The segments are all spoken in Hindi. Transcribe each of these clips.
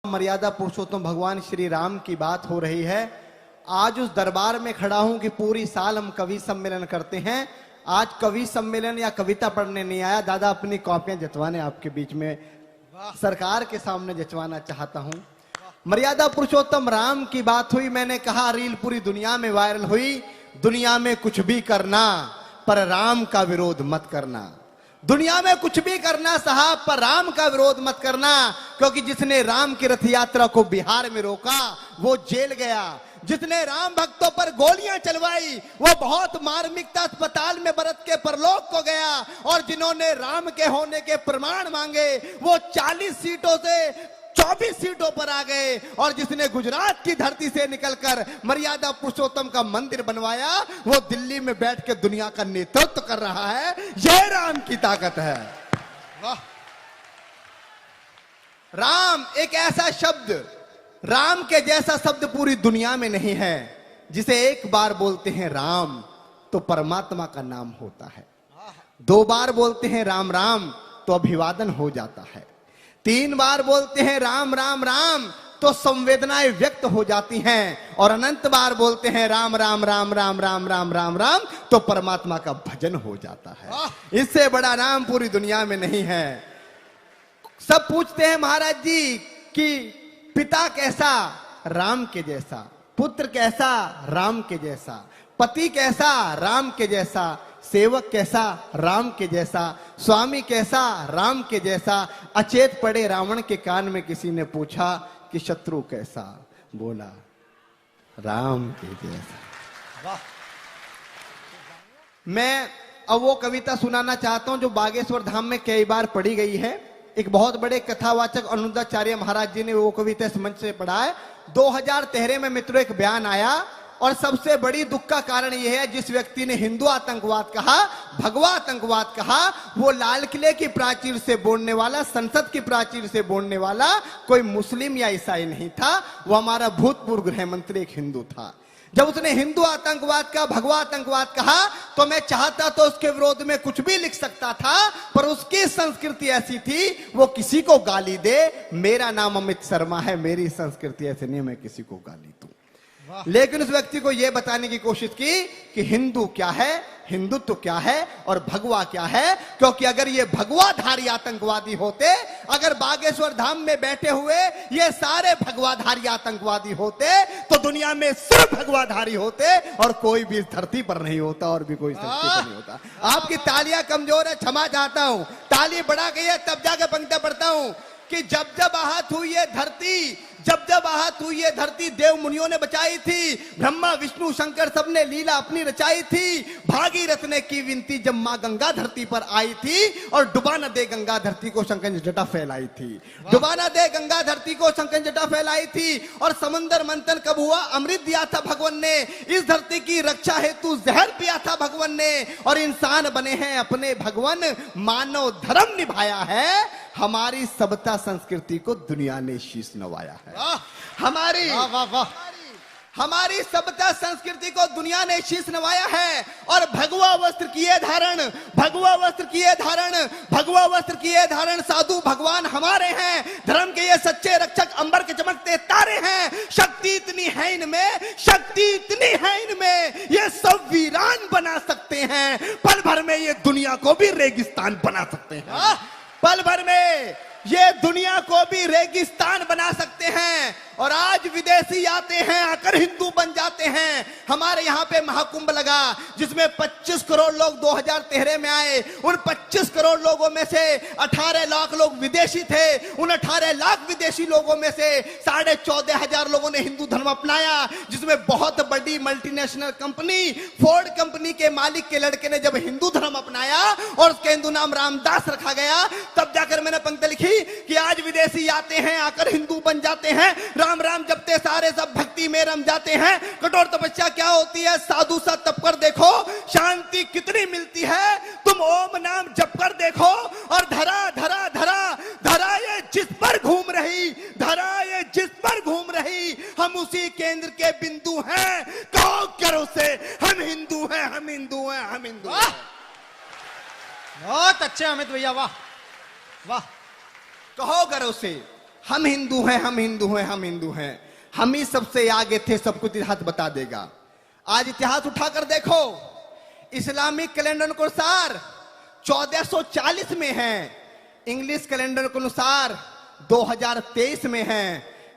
मर्यादा पुरुषोत्तम भगवान श्री राम की बात हो रही है। आज उस दरबार में खड़ा हूं कि पूरी साल हम कवि सम्मेलन करते हैं। आज कवि सम्मेलन या कविता पढ़ने नहीं आया, दादा अपनी कॉपियां जचवाने आपके बीच में सरकार के सामने जचवाना चाहता हूं। मर्यादा पुरुषोत्तम राम की बात हुई, मैंने कहा रील पूरी दुनिया में वायरल हुई। दुनिया में कुछ भी करना पर राम का विरोध मत करना। दुनिया में कुछ भी करना साहब, पर राम का विरोध मत करना, क्योंकि जिसने राम की रथ यात्रा को बिहार में रोका वो जेल गया। जिसने राम भक्तों पर गोलियां चलवाई वो बहुत मार्मिकता अस्पताल में बरत के परलोक को गया। और जिन्होंने राम के होने के प्रमाण मांगे वो 40 सीटों से 24 सीटों पर आ गए। और जिसने गुजरात की धरती से निकलकर मर्यादा पुरुषोत्तम का मंदिर बनवाया वो दिल्ली में बैठ के दुनिया का नेतृत्व कर रहा है। यह राम की ताकत है। वाह! राम एक ऐसा शब्द, राम के जैसा शब्द पूरी दुनिया में नहीं है। जिसे एक बार बोलते हैं राम तो परमात्मा का नाम होता है। 2 बार बोलते हैं राम राम तो अभिवादन हो जाता है। 3 बार बोलते हैं राम राम राम तो संवेदनाएं व्यक्त हो जाती हैं। और अनंत बार बोलते हैं राम राम राम राम राम राम राम राम तो परमात्मा का भजन हो जाता है। इससे बड़ा नाम पूरी दुनिया में नहीं है। सब पूछते हैं महाराज जी कि पिता कैसा? राम के जैसा। पुत्र कैसा? राम के जैसा। पति कैसा? राम के जैसा। सेवक कैसा? राम के जैसा। स्वामी कैसा? राम के जैसा। अचेत पड़े रावण के कान में किसी ने पूछा कि शत्रु कैसा? बोला राम के जैसा। वाह! मैं अब वो कविता सुनाना चाहता हूं जो बागेश्वर धाम में कई बार पढ़ी गई है। एक बहुत बड़े कथावाचक अनुदाचार्य महाराज जी ने वो कविता इस मंच से पढ़ा है। 2013 में मित्रों एक बयान आया और सबसे बड़ी दुख का कारण यह है जिस व्यक्ति ने हिंदू आतंकवाद कहा, भगवा आतंकवाद कहा, वो लाल किले की प्राचीर से बोलने वाला, संसद की प्राचीर से बोलने वाला कोई मुस्लिम या ईसाई नहीं था। वो हमारा भूतपूर्व गृह मंत्री एक हिंदू था। जब उसने हिंदू आतंकवाद का, भगवा आतंकवाद कहा तो मैं चाहता तो उसके विरोध में कुछ भी लिख सकता था, पर उसकी संस्कृति ऐसी थी वो किसी को गाली दे। मेरा नाम अमित शर्मा है, मेरी संस्कृति ऐसी नहीं मैं किसी को गाली दूं। लेकिन उस व्यक्ति को यह बताने की कोशिश की कि हिंदू क्या है, हिंदुत्व क्या है और भगवा क्या है। क्योंकि अगर ये भगवाधारी आतंकवादी होते, अगर बागेश्वर धाम में बैठे हुए ये सारे भगवाधारी आतंकवादी होते तो दुनिया में सिर्फ भगवाधारी होते और कोई भी इस धरती पर नहीं होता और भी कोई धरती पर नहीं होता। आपकी तालियां कमजोर है, क्षमा चाहता हूं। ताली बढ़ा गई है तब जाके पंक्तियां पढ़ता हूं कि जब जब आहत हुई ये धरती, जब जब आहत हुई ये धरती देव मुनियों ने बचाई थी। ब्रह्मा विष्णु शंकर सबने लीला अपनी रचाई थी। भागीरथ ने की विनती जब मां गंगा धरती पर आई थी और डुबा न दे गंगा धरती को शंकर ने जटा फैलाई थी। डुबा न दे गंगा धरती को शंकर ने जटा फैलाई थी। और समंदर मंथन कब हुआ? अमृत दिया था भगवान ने। इस धरती की रक्षा हेतु जहर पिया था भगवान ने। और इंसान बने हैं अपने भगवान, मानव धर्म निभाया है। हमारी सभ्यता संस्कृति को दुनिया ने शीश नवाया है। हमारी हमारी सभ्यता संस्कृति को दुनिया ने शीश नवाया है। और भगवा वस्त्र किए धारण, भगवा वस्त्र किए धारण, भगवा वस्त्र किए धारण साधु भगवान हमारे हैं। धर्म के ये सच्चे रक्षक अंबर के चमकते तारे हैं। शक्ति इतनी है इनमें, शक्ति इतनी है इनमें, ये सब वीरान बना सकते हैं। पल भर में ये दुनिया को भी रेगिस्तान बना सकते हैं। पल भर में ये दुनिया को भी रेगिस्तान बना सकते हैं। और आज विदेशी आते हैं, आकर हिंदू बन जाते हैं। हमारे यहाँ पे महाकुंभ लगा जिसमें 25 करोड़ लोग 2013 में आए। उन 25 करोड़ लोगों में से 18 लाख लोग विदेशी थे। उन 18 लाख विदेशी लोगों में से 14,500 लोगों ने हिंदू धर्म अपनाया। जिसमें बहुत बड़ी मल्टीनेशनल कंपनी फोर्ड कंपनी के मालिक के लड़के ने जब हिंदू धर्म अपनाया और उसके हिंदू नाम रामदास रखा गया, तब जाकर मैंने पंक्ति लिखी कि आज विदेशी आते हैं, आकर हिंदू बन जाते हैं। राम राम जपते सारे सब भक्ति में रम जाते हैं। कठोर तपस्या क्या होती है साधु सा तप कर देखो, शांति कितनी मिलती है। तुम ओम नाम जप कर देखो। और धरा धरा धरा धरा ये जिस पर घूम रही, धरा ये जिस पर घूम रही, हम उसी केंद्र के बिंदु हैं। कहो करो से हम हिंदू हैं, हम हिंदू हैं, हम हिंदू हैं। बहुत अच्छे अमित भैया, वाह वाह। कहो करो से हम हिंदू हैं, हम हिंदू हैं, हम हिंदू हैं, हम ही सबसे आगे थे, सब कुछ इतिहास बता देगा। आज इतिहास उठाकर देखो, इस्लामिक कैलेंडर के अनुसार 1440 में है, इंग्लिश कैलेंडर के अनुसार 2023 में है,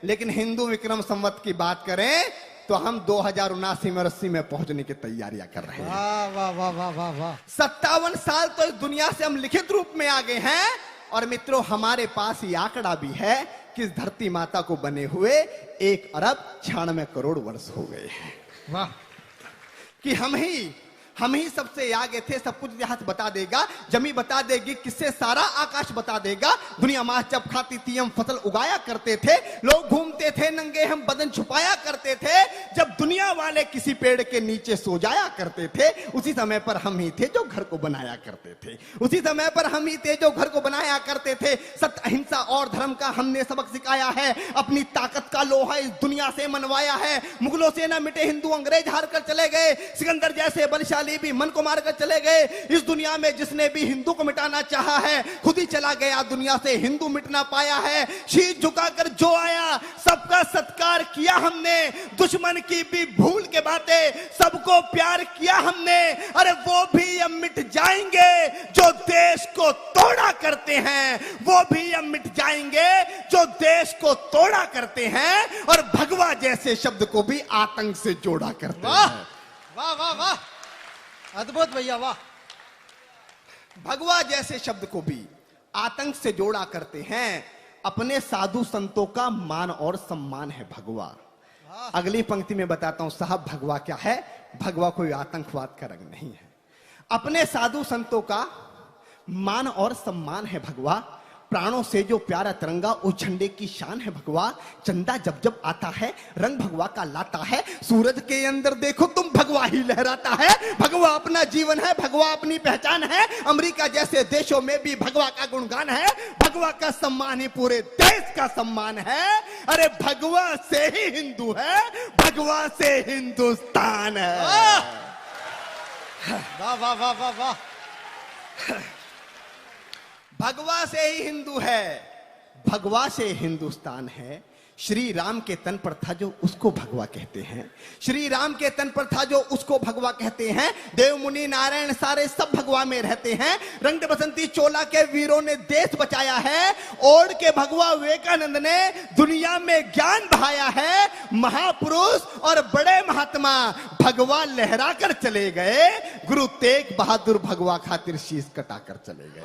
लेकिन हिंदू विक्रम संवत की बात करें तो हम 2079 में 80 में पहुंचने की तैयारियां कर रहे हैं। वाह वाह वाह वाह वाह वाह। 57 साल तो इस दुनिया से हम लिखित रूप में आ गए हैं। और मित्रों, हमारे पास ये आंकड़ा भी है कि इस धरती माता को बने हुए 1 अरब 96 करोड़ वर्ष हो गए हैं। वाह। कि हम ही सबसे आगे थे, सब कुछ इतिहास बता देगा, जमी बता देगी, किससे सारा आकाश बता देगा। दुनिया मां जब खाती थी हम फसल उगाया करते थे, लोग घूमते थे नंगे हम बदन छुपाया करते थे, जब दुनिया वाले किसी पेड़ के नीचे सो जाया करते थे, उसी समय पर हम ही थे जो घर को बनाया करते थे, उसी समय पर हम ही थे जो घर को बनाया करते थे। सत्य, अहिंसा और धर्म का हमने सबक सिखाया है, अपनी ताकत का लोहा इस दुनिया से मनवाया है। मुगलों से न मिटे हिंदू, अंग्रेज हार कर चले गए, सिकंदर जैसे बलशाली भी मन को मारकर चले गए। इस दुनिया में जिसने भी हिंदू को मिटाना चाहा है, खुद ही चला गया दुनिया से, हिंदू मिट ना पाया है। शीश झुकाकर जो आया सबका सत्कार किया हमने, दुश्मन की भी भूल के बातें सबको प्यार किया हमने। अरे वो भी अब मिट जाएंगे जो देश को तोड़ा करते हैं, वो भी अब मिट जाएंगे जो देश को तोड़ा करते हैं, और भगवा जैसे शब्द को भी आतंक से जोड़ा करते हैं। वाह वाह वाह, अद्भुत भैया, वाह। भगवा जैसे शब्द को भी आतंक से जोड़ा करते हैं। अपने साधु संतों का मान और सम्मान है भगवा। अगली पंक्ति में बताता हूं साहब भगवा क्या है। भगवा कोई आतंकवाद का रंग नहीं है, अपने साधु संतों का मान और सम्मान है भगवा। प्राणों से जो प्यारा तिरंगा उस झंडे की शान है भगवा। चंदा जब जब आता है रंग भगवा का लाता है, सूरज के अंदर देखो तुम भगवा ही लहराता है। भगवा अपना जीवन है, भगवा अपनी पहचान है, अमेरिका जैसे देशों में भी भगवा का गुणगान है। भगवा का सम्मान ही पूरे देश का सम्मान है। अरे भगवा से ही हिंदू है, भगवा से हिंदुस्तान है। वाह वाह वाह वाह वाह। भगवा से ही हिंदू है, भगवा से हिंदुस्तान है। श्री राम के तन पर था जो उसको भगवा कहते हैं, श्री राम के तन पर था जो उसको भगवा कहते हैं। देव मुनि नारायण सारे सब भगवा में रहते हैं। रंग बसंती चोला के वीरों ने देश बचाया है, ओढ़ के भगवा विवेकानंद ने दुनिया में ज्ञान बहाया है। महापुरुष और बड़े महात्मा भगवा लहरा कर चले गए, गुरु तेग बहादुर भगवा खातिर शीश कटाकर चले गए।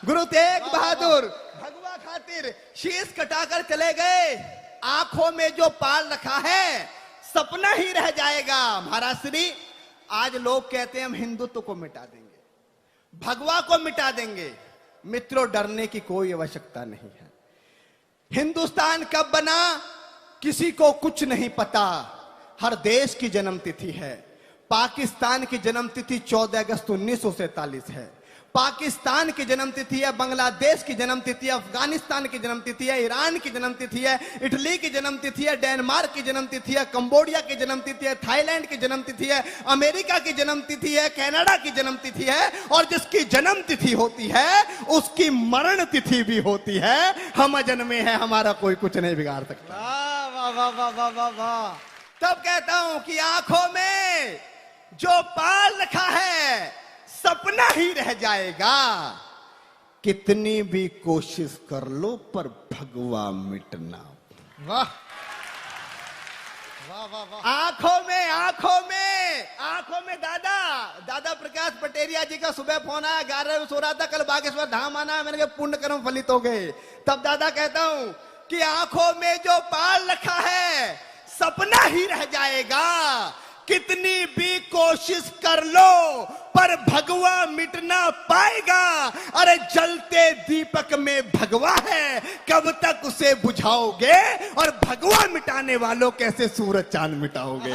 गुरु तेग बहादुर भगवा खातिर शीश कटाकर चले गए। आंखों में जो पाल रखा है सपना ही रह जाएगा। महाराज श्री, आज लोग कहते हैं हम हिंदुत्व को मिटा देंगे, भगवा को मिटा देंगे। मित्रों, डरने की कोई आवश्यकता नहीं है। हिंदुस्तान कब बना किसी को कुछ नहीं पता। हर देश की जन्म तिथि है। पाकिस्तान की जन्म तिथि 14 अगस्त 1947 है। पाकिस्तान की जन्म तिथि है, बांग्लादेश की जन्म तिथि है, अफगानिस्तान की जन्म तिथि है, ईरान की जन्म तिथि है, इटली की जन्म तिथि है, डेनमार्क की जन्म तिथि है, कंबोडिया की जन्म तिथि है, थाईलैंड की जन्म तिथि है, अमेरिका की जन्म तिथि है, कनाडा की जन्म तिथि है। और जिसकी जन्म तिथि होती है उसकी मरण तिथि भी होती है। हम जन्मे हैं, हमारा कोई कुछ नहीं बिगाड़ सकता। वाह वाह वाह वाह वाह वाह। तब कहता हूं कि आंखों में जो पाल रखा है सपना ही रह जाएगा। कितनी भी कोशिश कर लो पर भगवा मिटना। वाह वाह वाह वाह। आंखों में दादा प्रकाश पटेरिया जी का सुबह फोन आया, 11 बजे सो रहा था, कल बागेश्वर धाम आना, मैंने कहा पुण्य कर्म फलित हो गए। तब दादा कहता हूं कि आंखों में जो पाल रखा है सपना ही रह जाएगा। कितनी भी कोशिश कर लो पर भगवा मिट ना पाएगा। अरे जलते दीपक में भगवा है, कब तक उसे बुझाओगे, और भगवा मिटाने वालों कैसे सूरज चांद मिटाओगे।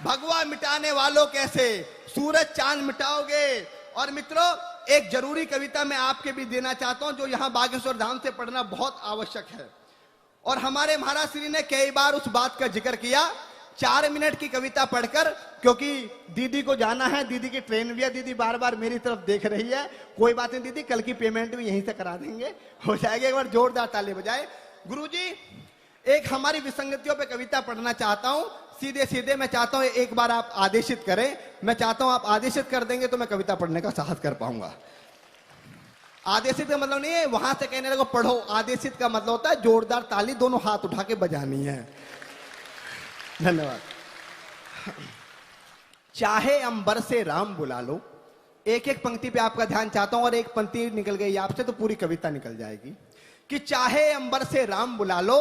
भगवा मिटाने वालों कैसे सूरज चांद मिटाओगे। और मित्रों, एक जरूरी कविता मैं आपके भी देना चाहता हूं, जो यहां बागेश्वर धाम से पढ़ना बहुत आवश्यक है। और हमारे महाराज श्री ने कई बार उस बात का जिक्र किया 4 मिनट की कविता पढ़कर, क्योंकि दीदी को जाना है, दीदी की ट्रेन भी है, दीदी बार बार मेरी तरफ देख रही है। कोई बात नहीं दीदी, कल की पेमेंट भी यहीं से करा देंगे, हो जाएगा। एक बार जोरदार ताली बजाए। गुरुजी, एक हमारी विसंगतियों पे कविता पढ़ना चाहता हूं। सीधे सीधे मैं चाहता हूं एक बार आप आदेशित करें। मैं चाहता हूं आप आदेशित कर देंगे तो मैं कविता पढ़ने का साहस कर पाऊंगा। आदेशित का मतलब नहीं है वहां से कहने लगो पढ़ो, आदेशित का मतलब होता है जोरदार ताली दोनों हाथ उठा के बजानी है। धन्यवाद। चाहे अंबर से राम बुला लो, एक एक पंक्ति पे आपका ध्यान चाहता हूं, और एक पंक्ति निकल गई आपसे तो पूरी कविता निकल जाएगी। कि चाहे अंबर से राम बुला लो,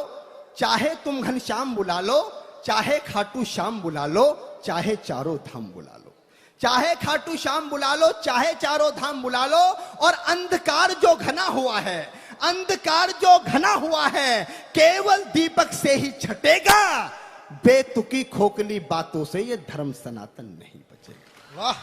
चाहे तुम घनश्याम बुला लो, चाहे खाटू श्याम बुला लो, चाहे चारों धाम बुला लो। चाहे खाटू श्याम बुला लो, चाहे चारों धाम बुला लो, और अंधकार जो घना हुआ है, अंधकार जो घना हुआ है, केवल दीपक से ही छटेगा। बेतुकी खोखली बातों से ये धर्म सनातन नहीं बचेगा। वाह,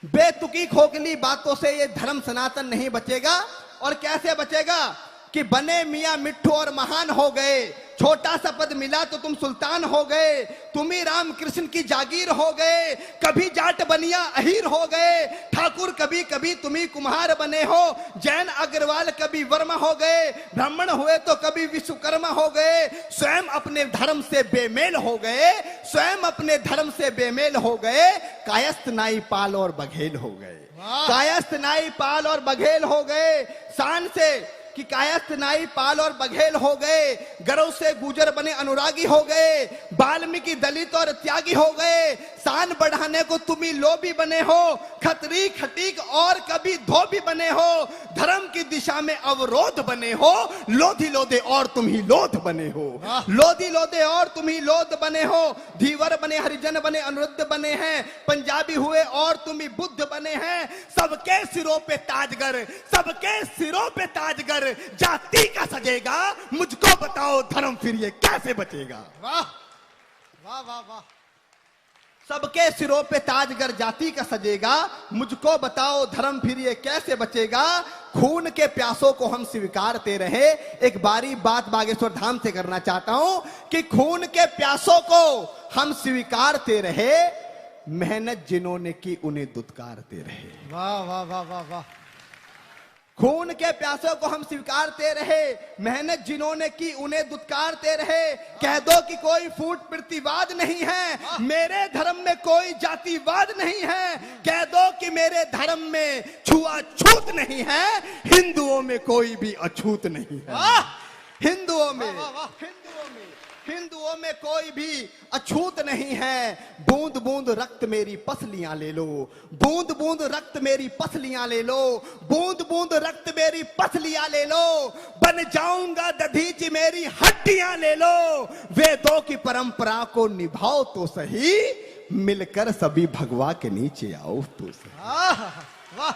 बेतुकी खोखली बातों से ये धर्म सनातन नहीं बचेगा। और कैसे बचेगा? कि बने मियां मिट्ठू और महान हो गए, छोटा सा पद मिला तो तुम सुल्तान हो गए, तुम ही राम कृष्ण की जागीर हो गए, कभी जाट बनिया अहीर हो गए, ठाकुर कभी कभी तुम ही कुम्हार बने हो, जैन अग्रवाल कभी वर्मा हो गए, ब्राह्मण हुए तो कभी विश्वकर्मा हो गए, स्वयं अपने धर्म से बेमेल हो गए, स्वयं अपने धर्म से बेमेल हो गए, कायस्थ नाई पाल और बघेल हो गए, कायस्थ नाई पाल और बघेल हो गए। शान से कि कायस्थ नाई पाल और बघेल हो गए, गरौ से गुजर बने अनुरागी हो गए, वाल्मीकि दलित और त्यागी हो गए, शान बढ़ाने को तुम ही लोभी बने हो, खतरी खटीक और कभी धोबी बने हो, धर्म की दिशा में अवरोध बने हो, लोधी लोधे और तुम ही लोध बने हो, लोधी लोधे और तुम ही लोध बने हो, धीवर बने हरिजन बने अनुरुद्ध बने हैं, पंजाबी हुए और तुम ही बुद्ध बने हैं, सबके सिरों पे ताजगर, सबके सिरों पे ताजगर, जाति का सजेगा, मुझको बताओ धर्म फिर ये कैसे बचेगा। वाह वाह वाह वाह। सबके सिरों पे ताजगर जाति का सजेगा, मुझको बताओ धर्म फिर ये कैसे बचेगा। खून के प्यासों को हम स्वीकारते रहे। एक बारी बात बागेश्वर धाम से करना चाहता हूं कि खून के प्यासों को हम स्वीकारते रहे, मेहनत जिन्होंने की उन्हें दुत्कारते रहे। वाह वाह वाह वाह वाह। खून के प्यासों को हम स्वीकारते रहे, मेहनत जिन्होंने की उन्हें दुत्कारते रहे। कह दो कि कोई फूट प्रतिवाद नहीं है, मेरे धर्म में कोई जातिवाद नहीं है। कह दो कि मेरे धर्म में छुआछूत नहीं है, हिंदुओं में कोई भी अछूत नहीं है। हिंदुओं में कोई भी अछूत नहीं है। बूंद बूंद रक्त मेरी पसलियां ले लो, बूंद बूंद रक्त मेरी पसलियां ले लो, बूंद बूंद रक्त मेरी पसलियां ले लो, बन जाऊंगा दधीच मेरी हड्डियां ले लो। वेदों की परंपरा को निभाओ तो सही, मिलकर सभी भगवा के नीचे आओ तो सही। वाह